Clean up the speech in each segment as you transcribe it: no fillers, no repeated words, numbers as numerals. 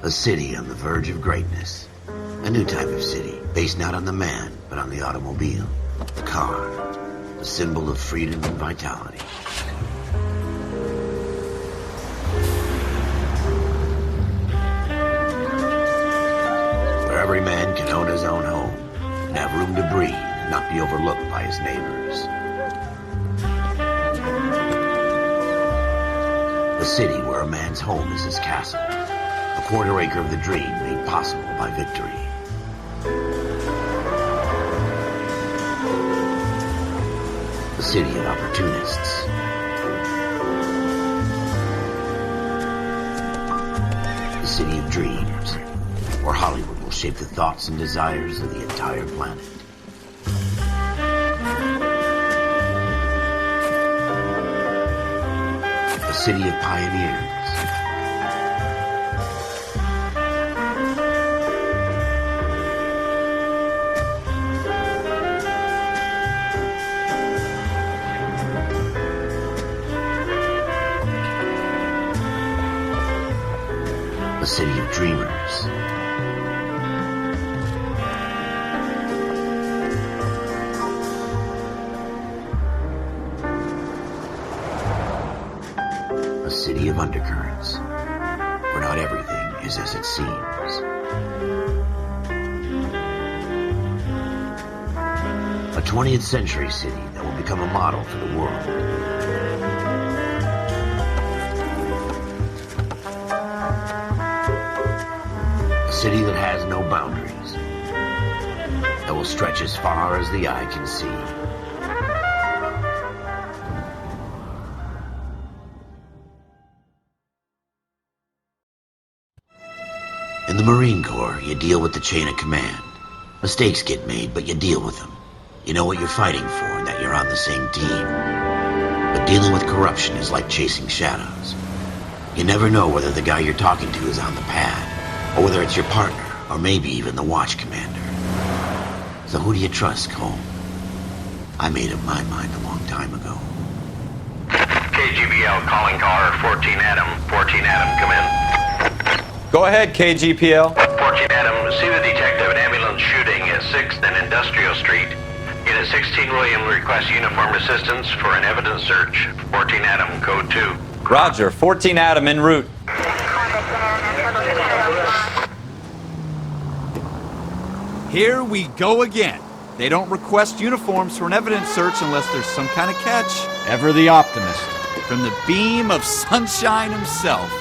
A city on the verge of greatness. A new type of city, based not on the man, but on the automobile. The car. The symbol of freedom and vitality. Where every man can own his own home, and have room to breathe, and not be overlooked by his neighbors. A city where a man's home is his castle. A quarter acre of the dream made possible by victory. A city of opportunists. A city of dreams, where Hollywood will shape the thoughts and desires of the entire planet. A city of pioneers. A city of dreamers. A city of undercurrents, where not everything is as it seems. A 20th century city that will become a model for the world. A city that has no boundaries, that will stretch as far as the eye can see. In the Marine Corps, you deal with the chain of command. Mistakes get made, but you deal with them. You know what you're fighting for and that you're on the same team. But dealing with corruption is like chasing shadows. You never know whether the guy you're talking to is on the pad, or whether it's your partner, or maybe even the watch commander. So who do you trust, Cole? I made up my mind a long time ago. KGBL calling caller 14 Adam. 14 Adam, come in. Go ahead, KGPL. 14 Adam, see the detective, an ambulance shooting at 6th and Industrial Street. Unit 16 William requests uniformed assistance for an evidence search. 14 Adam, code 2. Roger, 14 Adam en route. Here we go again. They don't request uniforms for an evidence search unless there's some kind of catch. Ever the optimist. From the beam of sunshine himself.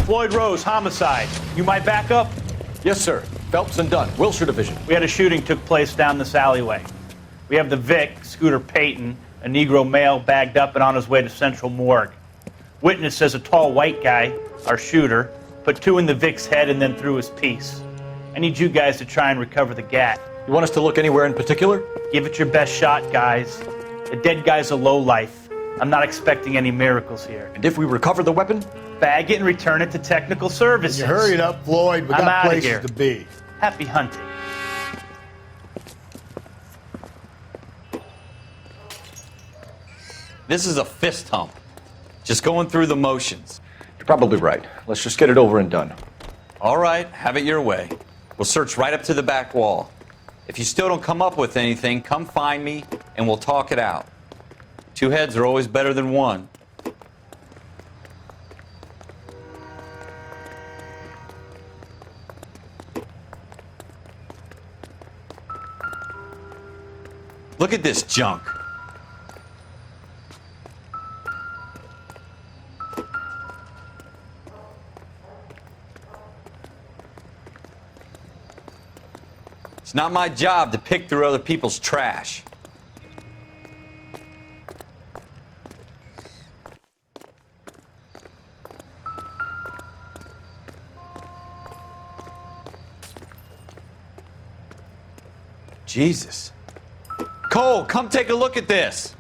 Floyd Rose, homicide. You my backup? Yes, sir. Phelps and Dunn, Wilshire Division. We had a shooting took place down this alleyway. We have the Vic, Scooter Payton, a Negro male bagged up and on his way to Central Morgue. Witness says a tall white guy, our shooter, put 2 in the Vic's head and then threw his piece. I need you guys to try and recover the gat. You want us to look anywhere in particular? Give it your best shot, guys. The dead guy's a lowlife. I'm not expecting any miracles here. And if we recover the weapon? Bag it and return it to technical services. You hurry it up, Floyd. We I'm got outta places here. to be. Happy hunting. This is a fist hump. Just going through the motions. You're probably right. Let's just get it over and done. All right, have it your way. We'll search right up to the back wall. If you still don't come up with anything, come find me and we'll talk it out. 2 heads are always better than 1. Look at this junk. It's not my job to pick through other people's trash. Jesus. Cole, come take a look at this.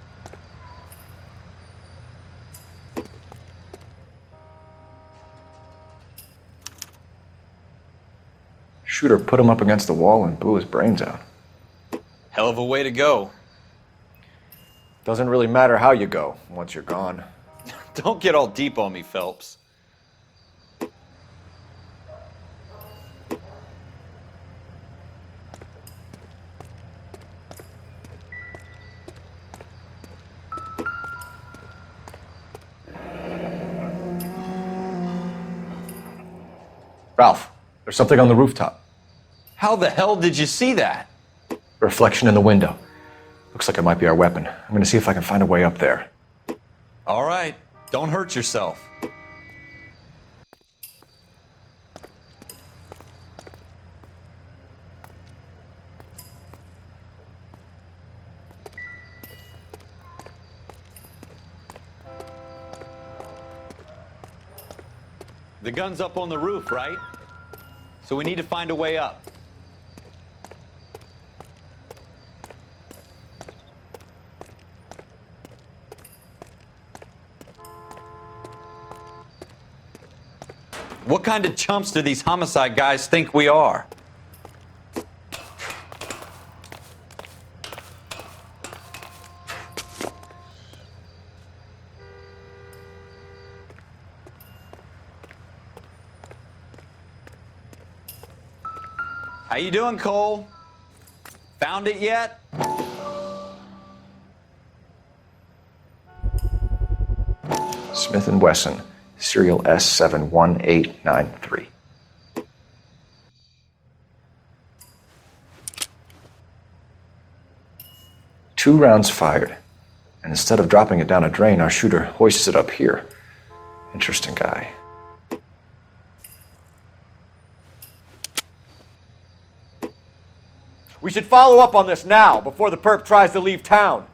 shooter put him up against the wall and blew his brains out. Hell of a way to go. Doesn't really matter how you go once you're gone. Don't get all deep on me, Phelps. Ralph, there's something on the rooftop. How the hell did you see that? A reflection in the window. Looks like it might be our weapon. I'm gonna see if I can find a way up there. All right, don't hurt yourself. The gun's up on the roof, right? So we need to find a way up. What kind of chumps do these homicide guys think we are? How you doing, Cole? Found it yet? Smith & Wesson, serial S71893. 2 rounds fired. And instead of dropping it down a drain, our shooter hoists it up here. Interesting guy. We should follow up on this now, before the perp tries to leave town.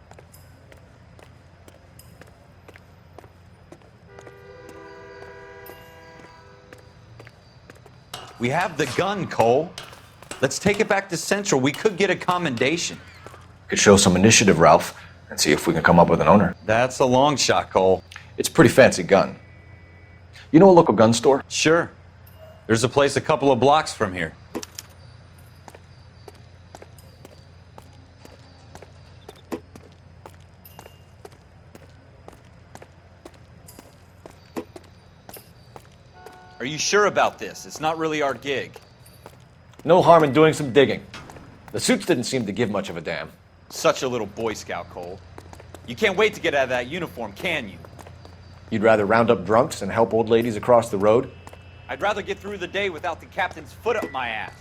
We have the gun, Cole. Let's take it back to Central. We could get a commendation. Could show some initiative, Ralph, and see if we can come up with an owner. That's a long shot, Cole. It's a pretty fancy gun. You know a local gun store? Sure. There's a place a couple of blocks from here. Are you sure about this? It's not really our gig. No harm in doing some digging. The suits didn't seem to give much of a damn. Such a little Boy Scout, Cole. You can't wait to get out of that uniform, can you? You'd rather round up drunks and help old ladies across the road? I'd rather get through the day without the captain's foot up my ass.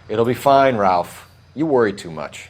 It'll be fine, Ralph. You worry too much.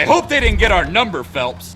hope they didn't get our number, Phelps.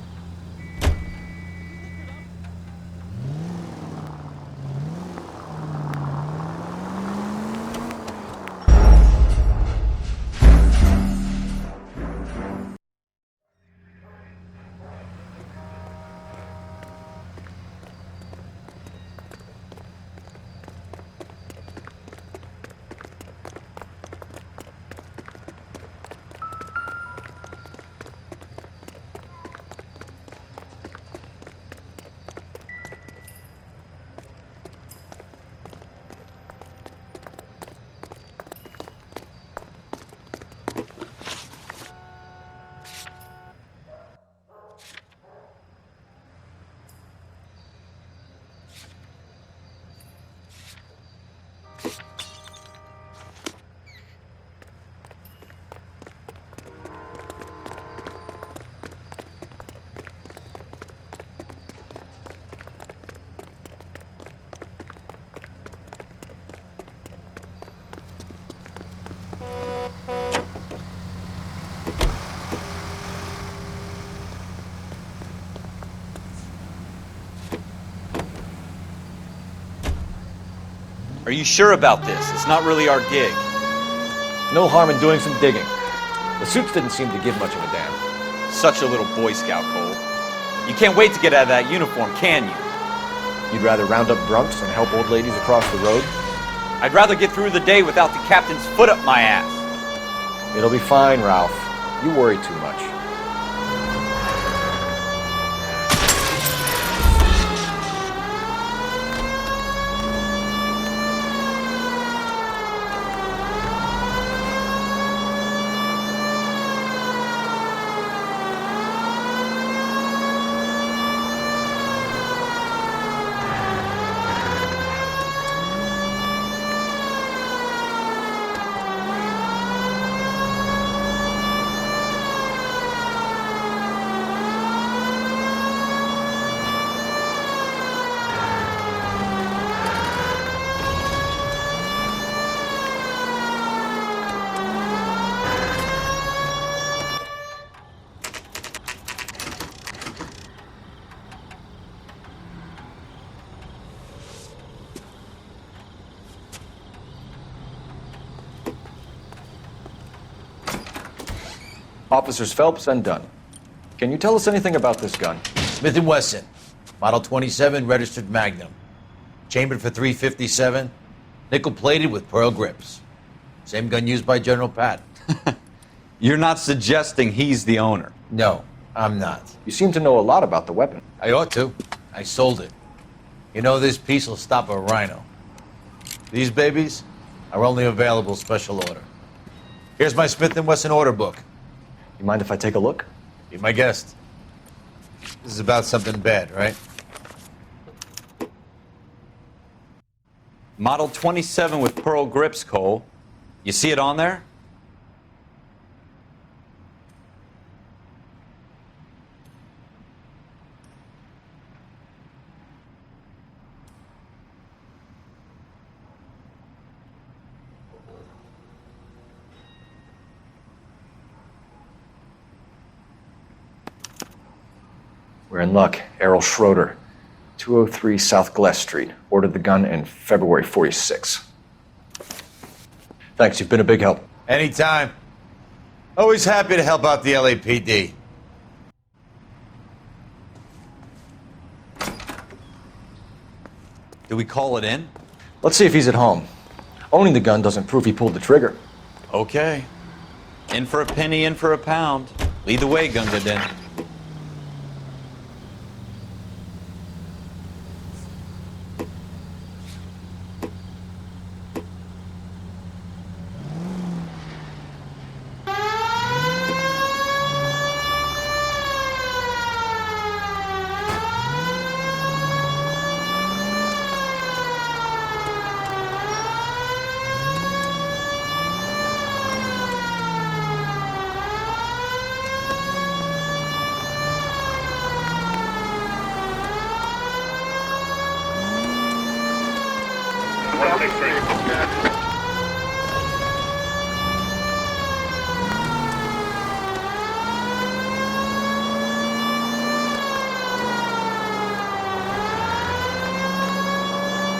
Are you sure about this? It's not really our gig. No harm in doing some digging. The suits didn't seem to give much of a damn. Such a little Boy Scout, Cole. You can't wait to get out of that uniform, can you? You'd rather round up drunks and help old ladies across the road? I'd rather get through the day without the captain's foot up my ass. It'll be fine, Ralph. You worry too much. Officers Phelps and Dunn. Can you tell us anything about this gun? Smith & Wesson, Model 27, registered Magnum. Chambered for .357, nickel-plated with pearl grips. Same gun used by General Patton. You're not suggesting he's the owner. No, I'm not. You seem to know a lot about the weapon. I ought to. I sold it. You know, this piece will stop a rhino. These babies are only available special order. Here's my Smith & Wesson order book. You mind if I take a look? Be my guest. This is about something bad, right? Model 27 with pearl grips, Cole. You see it on there? We're in luck. Errol Schroeder, 203 South Glass Street. Ordered the gun in February '46. Thanks, you've been a big help. Anytime. Always happy to help out the LAPD. Do we call it in? Let's see if he's at home. Owning the gun doesn't prove he pulled the trigger. Okay. In for a penny, in for a pound. Lead the way, Gunga Din.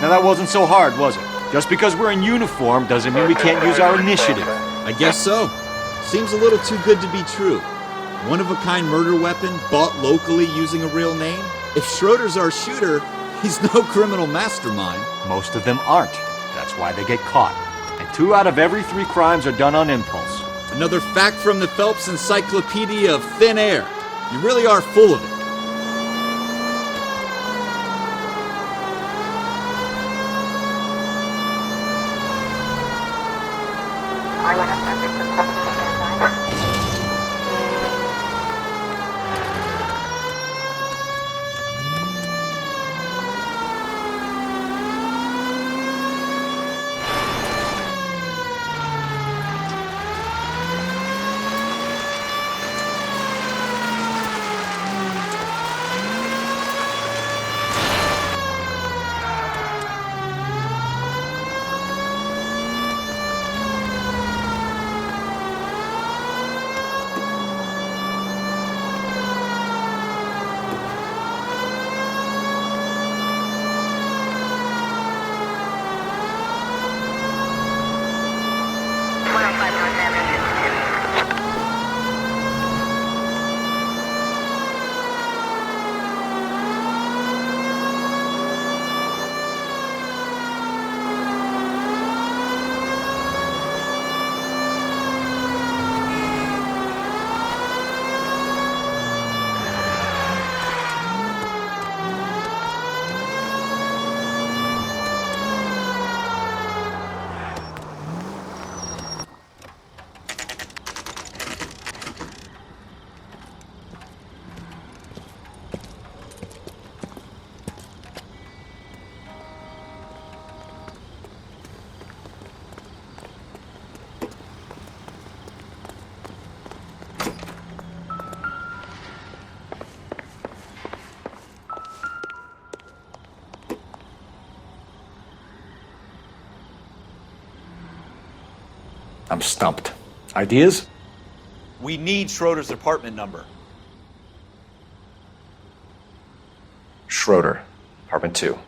Now that wasn't so hard, was it? Just because we're in uniform doesn't mean we can't use our initiative. I guess so. Seems a little too good to be true. One-of-a-kind murder weapon bought locally using a real name? If Schroeder's our shooter, he's no criminal mastermind. Most of them aren't. That's why they get caught. And 2 out of every 3 crimes are done on impulse. Another fact from the Phelps Encyclopedia of Thin Air. You really are full of it. I'm stumped. Ideas? We need Schroeder's apartment number. Schroeder, apartment 2.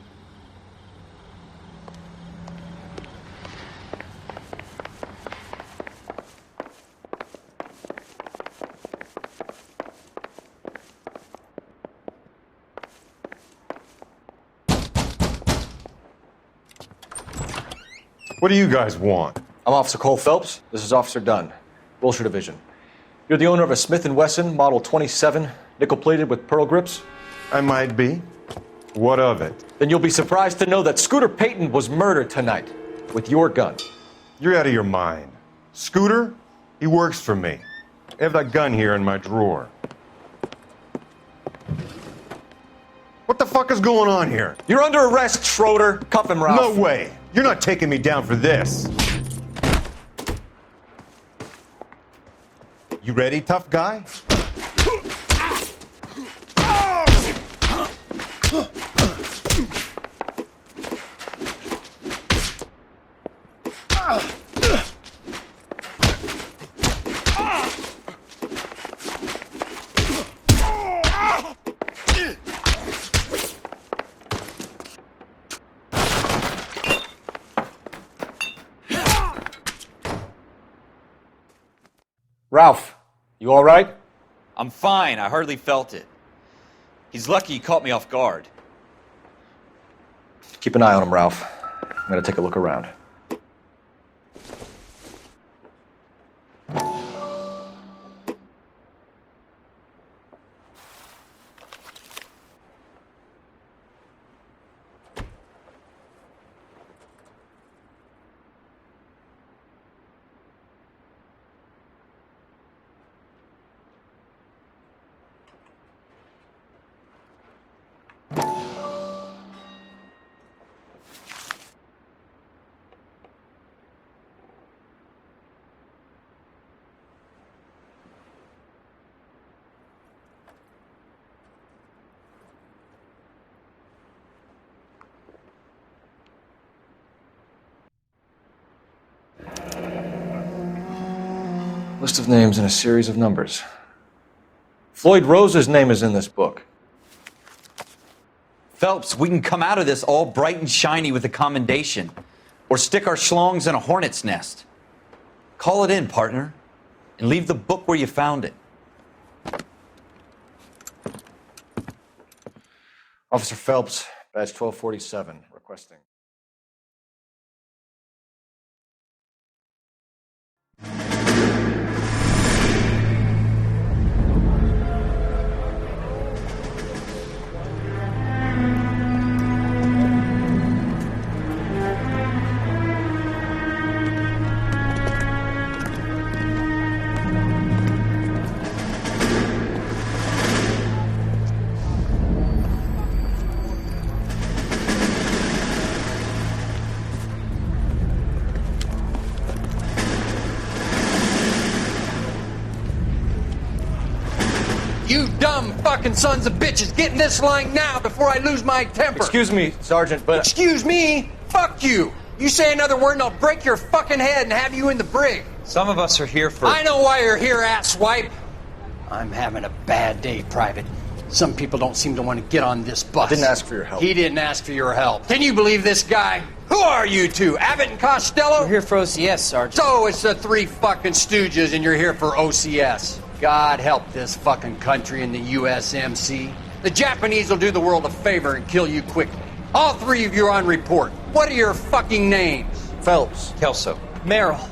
What do you guys want? I'm Officer Cole Phelps. This is Officer Dunn, Wilshire Division. You're the owner of a Smith & Wesson Model 27, nickel-plated with pearl grips? I might be. What of it? Then you'll be surprised to know that Scooter Payton was murdered tonight with your gun. You're out of your mind. Scooter? He works for me. I have that gun here in my drawer. What the fuck is going on here? You're under arrest, Schroeder. Cuff him, Ralph. No way. You're not taking me down for this. You ready, tough guy? Ralph, you all right? I'm fine. I hardly felt it. He's lucky he caught me off guard. Keep an eye on him, Ralph. I'm gonna take a look around. List of names and a series of numbers. Floyd Rose's name is in this book. Phelps, we can come out of this all bright and shiny with a commendation. Or stick our schlongs in a hornet's nest. Call it in, partner. And leave the book where you found it. Officer Phelps, badge 1247, requesting. You dumb fucking sons of bitches, get in this line now before I lose my temper. Excuse me, Sergeant, but... Excuse me? Fuck you. You say another word and I'll break your fucking head and have you in the brig. Some of us are here for... I know why you're here, asswipe. I'm having a bad day, Private. Some people don't seem to want to get on this bus. I didn't ask for your help. He didn't ask for your help. Can you believe this guy? Who are you two? Abbott and Costello? We're here for OCS, Sergeant. So it's the three fucking stooges and you're here for OCS. God help this fucking country and the USMC. The Japanese will do the world a favor and kill you quickly. All three of you are on report. What are your fucking names? Phelps. Kelso. Merrill.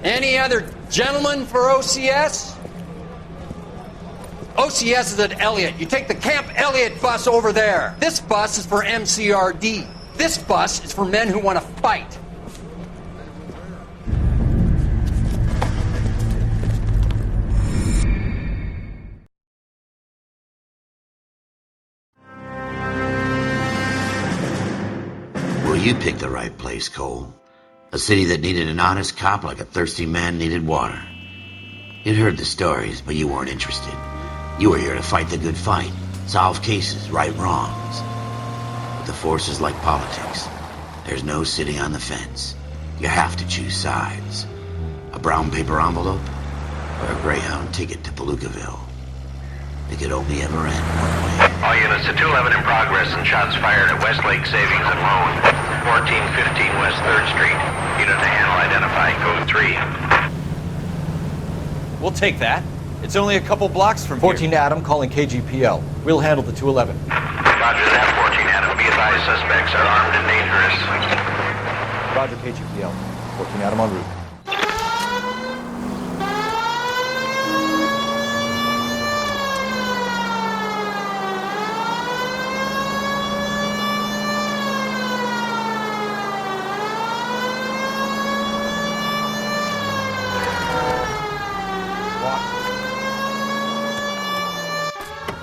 Any other gentlemen for OCS? OCS is at Elliott. You take the Camp Elliott bus over there. This bus is for MCRD. This bus is for men who want to fight. Well, you picked the right place, Cole. A city that needed an honest cop like a thirsty man needed water. You'd heard the stories, but you weren't interested. You were here to fight the good fight, solve cases, right wrongs. But the force is like politics. There's no sitting on the fence. You have to choose sides. A brown paper envelope or a Greyhound ticket to Palookaville. It could only ever end one way. All units to 211 in progress and shots fired at Westlake Savings and Loan, 1415 West 3rd Street. Unit to handle identify, code 3. We'll take that. It's only a couple blocks from 14 here. Adam calling KGPL. We'll handle the 211. Roger that, 14 Adam. Be advised, suspects are armed and dangerous. Roger, KGPL. 14 Adam en route.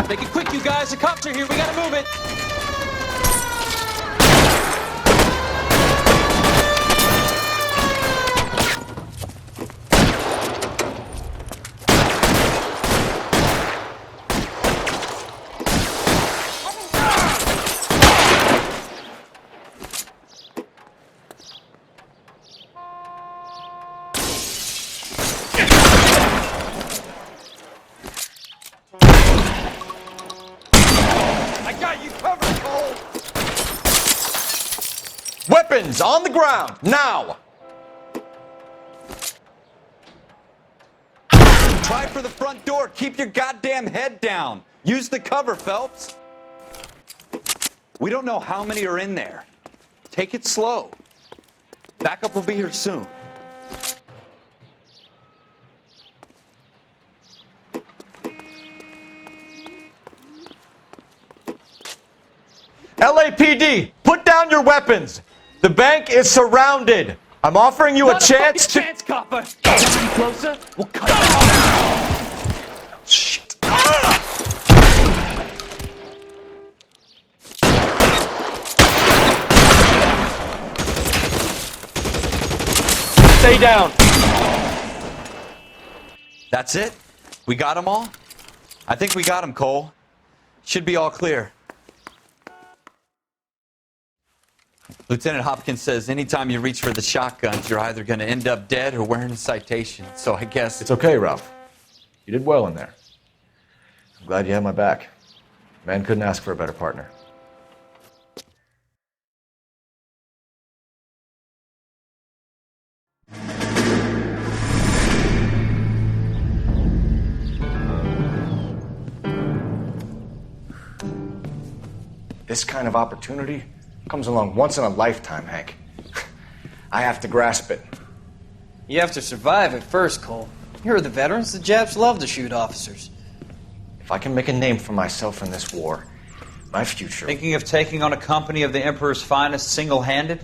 Make it quick, you guys. The cops are here. We gotta move it. Weapons on the ground, now! Try for the front door. Keep your goddamn head down. Use the cover, Phelps. We don't know how many are in there. Take it slow. Backup will be here soon. LAPD, put down your weapons. The bank is surrounded. I'm offering you a chance to... chance, copper. Any closer? We'll cut it off. Shit. Stay down. That's it? We got them all? I think we got them, Cole. Should be all clear. Lieutenant Hopkins says anytime you reach for the shotguns, you're either going to end up dead or wearing a citation. So I guess... It's okay, Ralph. You did well in there. I'm glad you had my back. Man couldn't ask for a better partner. This kind of opportunity comes along once in a lifetime, Hank. I have to grasp it. You have to survive it first, Cole. You're the veterans. The Japs love to shoot officers. If I can make a name for myself in this war, my future... Thinking of taking on a company of the Emperor's finest single-handed?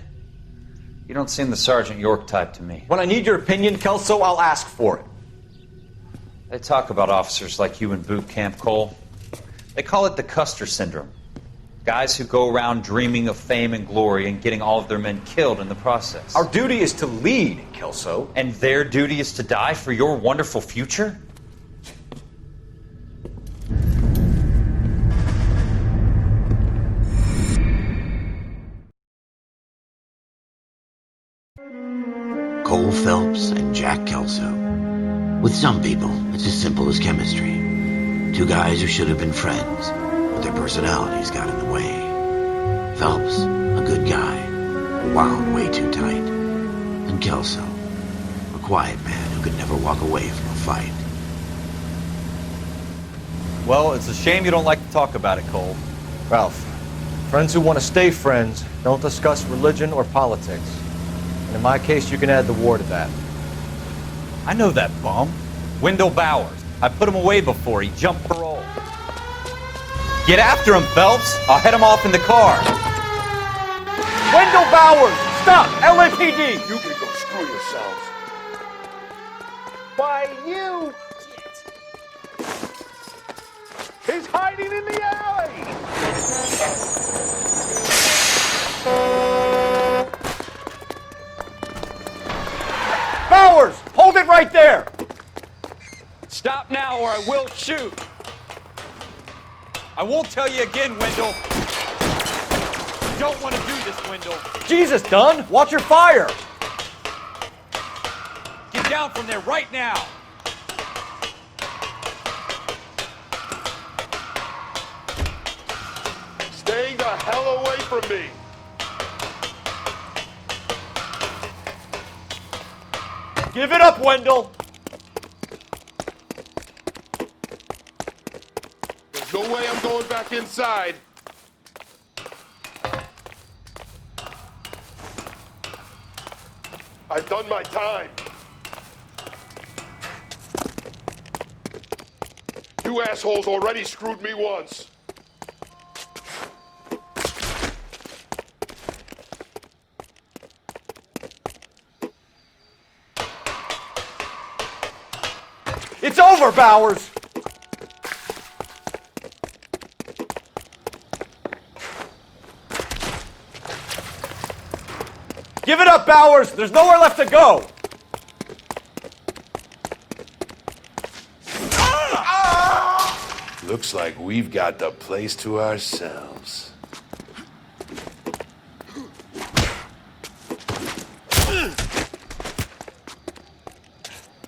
You don't seem the Sergeant York type to me. When I need your opinion, Kelso, I'll ask for it. They talk about officers like you in boot camp, Cole. They call it the Custer Syndrome. Guys who go around dreaming of fame and glory and getting all of their men killed in the process. Our duty is to lead, Kelso. And their duty is to die for your wonderful future? Cole Phelps and Jack Kelso. With some people, it's as simple as chemistry. Two guys who should have been friends, but their personalities got in the way. Phelps, a good guy, wound way too tight. And Kelso, a quiet man who could never walk away from a fight. Well, it's a shame you don't like to talk about it, Cole. Ralph, friends who want to stay friends don't discuss religion or politics. And in my case, you can add the war to that. I know that bum. Wendell Bowers. I put him away before he jumped parole. Get after him, Phelps. I'll head him off in the car. Wendell Bowers! Stop! LAPD! You can go screw yourselves. Why, you... He's hiding in the alley! Bowers! Hold it right there! Stop now or I will shoot. I won't tell you again, Wendell. You don't want to do this, Wendell. Jesus, Dunn! Watch your fire! Get down from there right now. Stay the hell away from me! Give it up, Wendell! There's no way I'm going back inside. I've done my time. You assholes already screwed me once. It's over, Bowers! Give it up, Bowers! There's nowhere left to go! Looks like we've got the place to ourselves.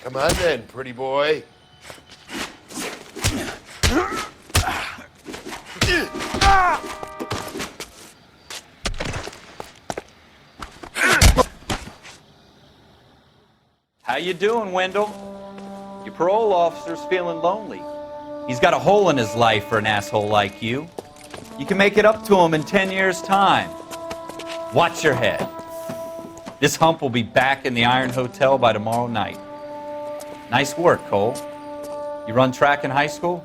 Come on then, pretty boy. How you doing, Wendell? Your parole officer's feeling lonely. He's got a hole in his life for an asshole like you. You can make it up to him in 10 years' time. Watch your head. This hump will be back in the Iron Hotel by tomorrow night. Nice work, Cole. You run track in high school?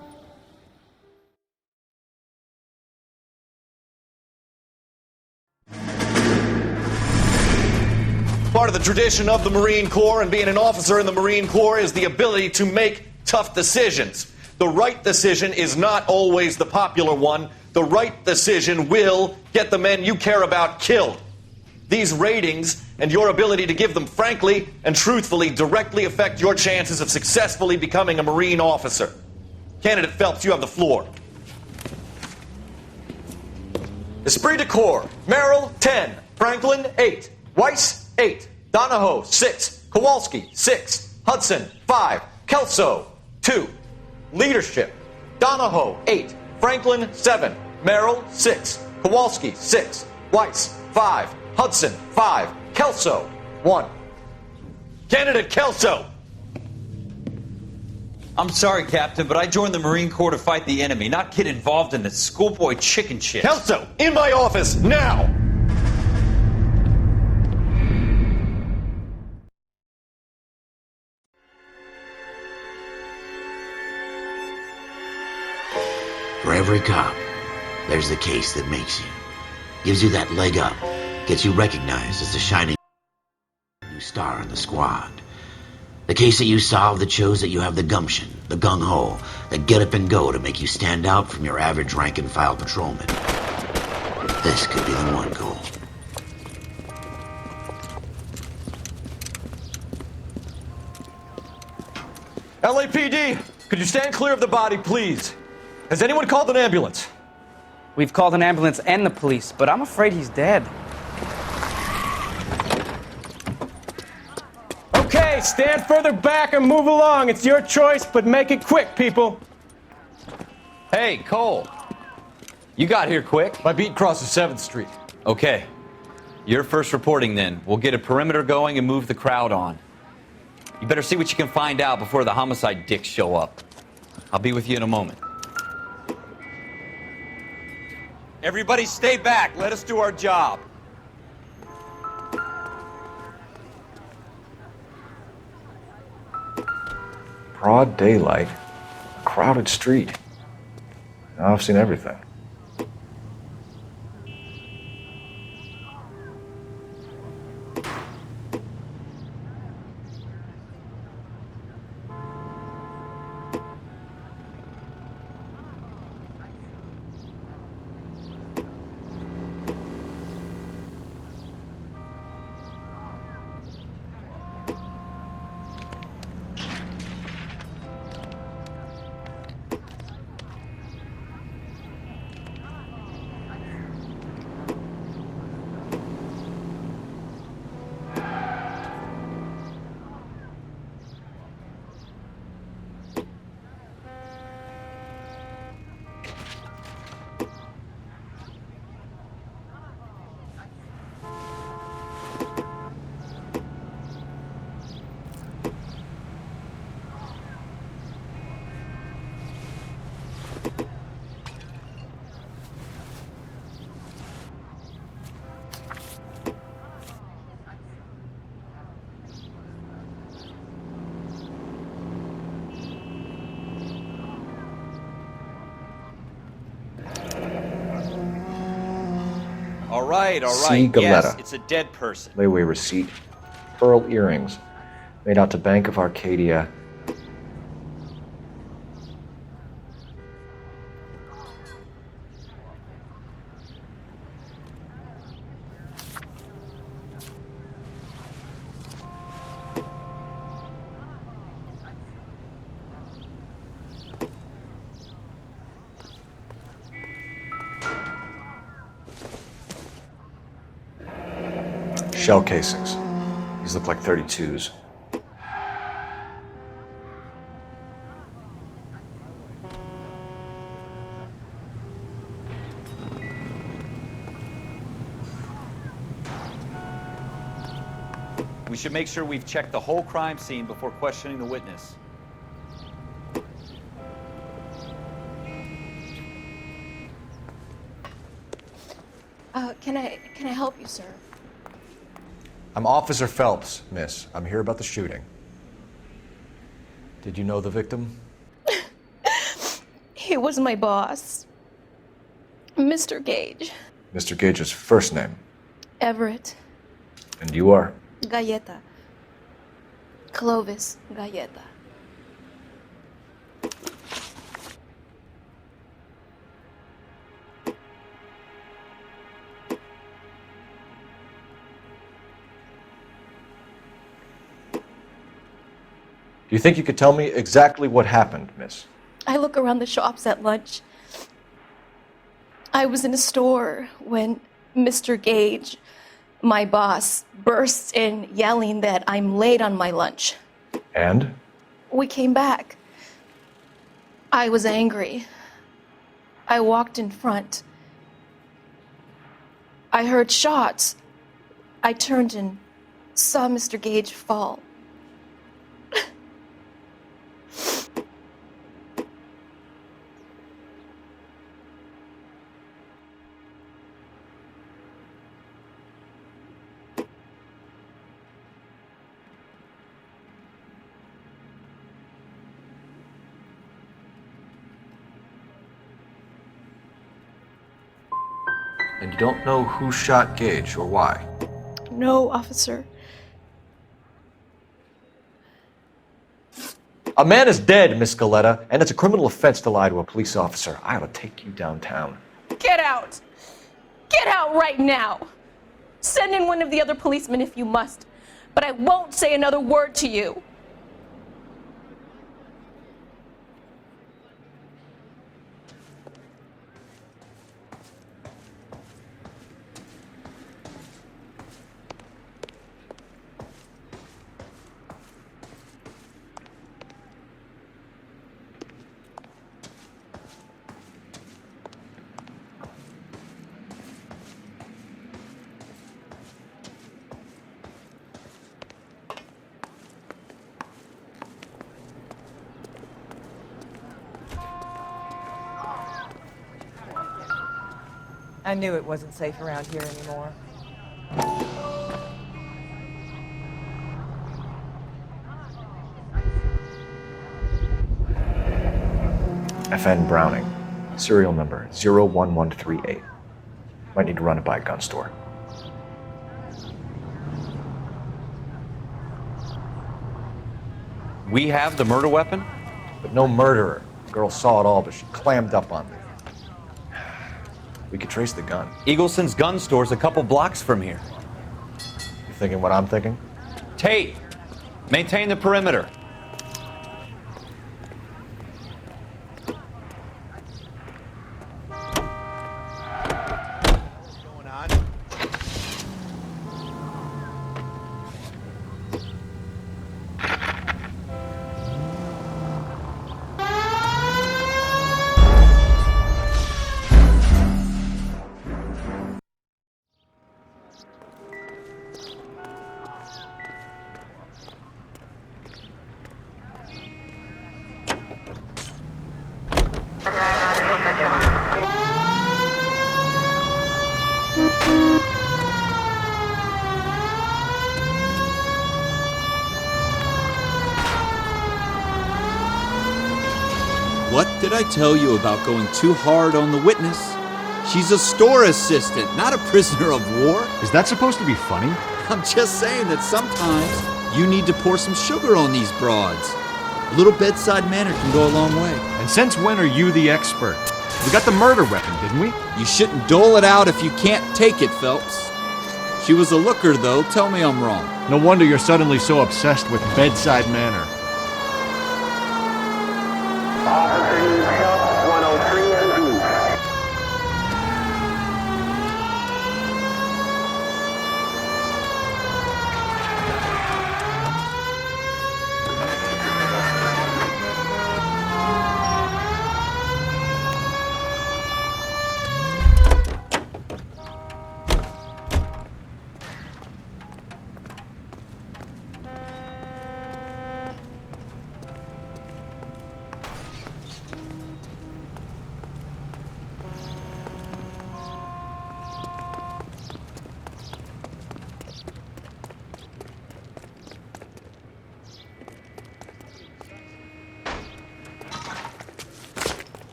Part of the tradition of the Marine Corps and being an officer in the Marine Corps is the ability to make tough decisions. The right decision is not always the popular one. The right decision will get the men you care about killed. These ratings and your ability to give them frankly and truthfully directly affect your chances of successfully becoming a Marine officer. Candidate Phelps, you have the floor. Esprit de Corps, Merrill, 10. Franklin, 8. Weiss, 8. Donahoe, 6. Kowalski, 6. Hudson, 5. Kelso, 2. Leadership, Donahoe, 8. Franklin, 7. Merrill, 6. Kowalski, 6. Weiss, 5. Hudson, 5. Kelso, 1. Candidate Kelso! I'm sorry, Captain, but I joined the Marine Corps to fight the enemy, not get involved in this schoolboy chicken shit. Kelso, in my office, now! For every cop, there's the case that makes you. Gives you that leg up. Gets you recognized as the shining new star in the squad. The case that you solve that shows that you have the gumption, the gung-ho, the get up and go to make you stand out from your average rank-and-file patrolman. This could be the one goal. LAPD, could you stand clear of the body, please? Has anyone called an ambulance? We've called an ambulance and the police, but I'm afraid he's dead. Okay, stand further back and move along. It's your choice, but make it quick, people. Hey, Cole. You got here quick. My beat crosses 7th Street. Okay. You're first reporting then. We'll get a perimeter going and move the crowd on. You better see what you can find out before the homicide dicks show up. I'll be with you in a moment. Everybody stay back. Let us do our job. Broad daylight, a crowded street. Now I've seen everything. All right. C. Galetta. Yes, it's a dead person. Layaway receipt. Pearl earrings. Made out to Bank of Arcadia. Shell casings. These look like 32s. We should make sure we've checked the whole crime scene before questioning the witness. Can I help you, sir? I'm Officer Phelps, miss. I'm here about the shooting. Did you know the victim? He was my boss, Mr. Gage. Mr. Gage's first name. Everett. And you are? Galleta. Clovis Galleta. Do you think you could tell me exactly what happened, miss? I look around the shops at lunch. I was in a store when Mr. Gage, my boss, bursts in yelling that I'm late on my lunch. And? We came back. I was angry. I walked in front. I heard shots. I turned and saw Mr. Gage fall. And you don't know who shot Gage or why? No, officer. A man is dead, Miss Galetta, and it's a criminal offense to lie to a police officer. I ought to take you downtown. Get out! Get out right now! Send in one of the other policemen if you must, but I won't say another word to you. I knew it wasn't safe around here anymore. FN Browning, serial number 01138. Might need to run it by a gun store. We have the murder weapon? But no murderer. The girl saw it all, but she clammed up on me. We could trace the gun. Eagleson's gun store's a couple blocks from here. You thinking what I'm thinking? Tate, maintain the perimeter. What did I tell you about going too hard on the witness? She's a store assistant, not a prisoner of war. Is that supposed to be funny? I'm just saying that sometimes you need to pour some sugar on these broads. A little bedside manner can go a long way. And since when are you the expert? We got the murder weapon, didn't we? You shouldn't dole it out if you can't take it, Phelps. She was a looker, though. Tell me I'm wrong. No wonder you're suddenly so obsessed with bedside manner.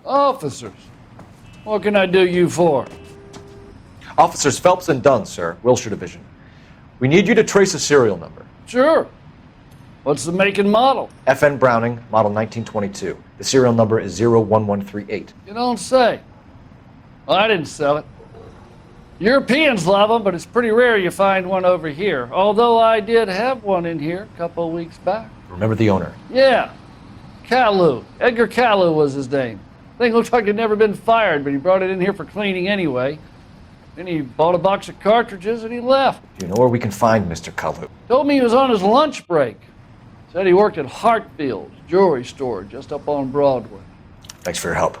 Officers, what can I do you for? Officers Phelps and Dunn, sir, Wilshire Division. We need you to trace a serial number. Sure. What's the make and model? FN Browning, model 1922. The serial number is 01138. You don't say. Well, I didn't sell it. Europeans love them, but it's pretty rare you find one over here. Although I did have one in here a couple of weeks back. Remember the owner? Yeah. Caillou. Edgar Caillou was his name. Thing looks like it'd never been fired, but he brought it in here for cleaning anyway. Then he bought a box of cartridges and he left. Do you know where we can find Mr. Kalu? Told me he was on his lunch break. Said he worked at Hartfield's jewelry store just up on Broadway. Thanks for your help.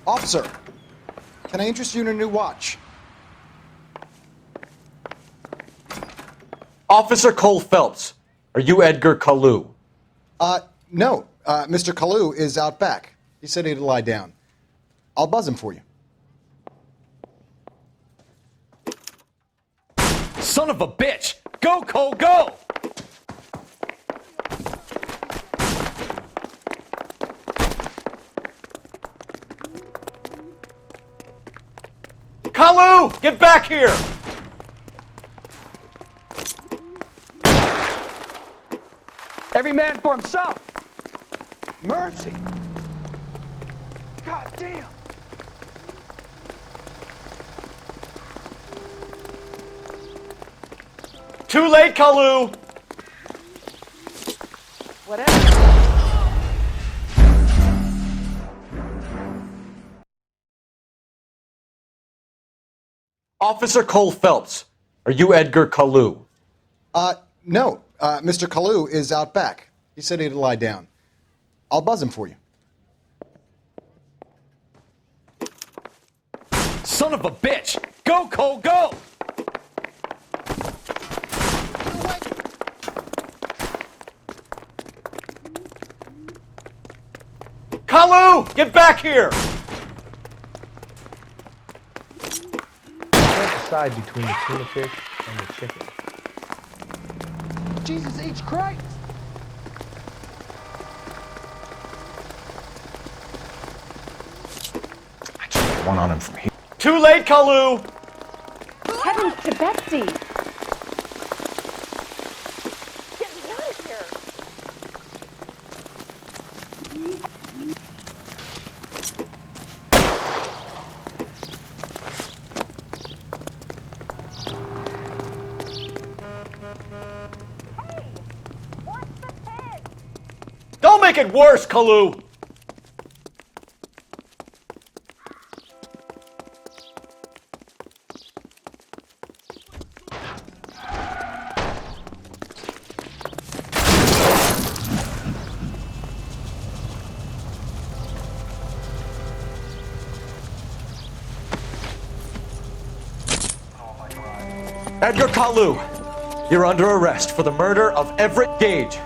Officer, can I interest you in a new watch? Officer Cole Phelps, are you Edgar Kalu? No. Mr. Kalu is out back. He said he'd lie down. I'll buzz him for you. Son of a bitch! Go, Cole, go! Kalu, get back here! Every man for himself! Mercy! God damn! Too late, Kalu! Whatever. Officer Cole Phelps, are you Edgar Kalu? No. Mr. Kalu is out back. He said he'd lie down. I'll buzz him for you. Son of a bitch! Go, Cole, go! Kalu, get back here! Decide between the tuna fish and the chicken. Jesus H. Christ! One on him from here. Too late, Kalu! Heavens to Betsy! Get me out of here! Don't make it worse, Kalu! Edgar Kalu, you're under arrest for the murder of Everett Gage.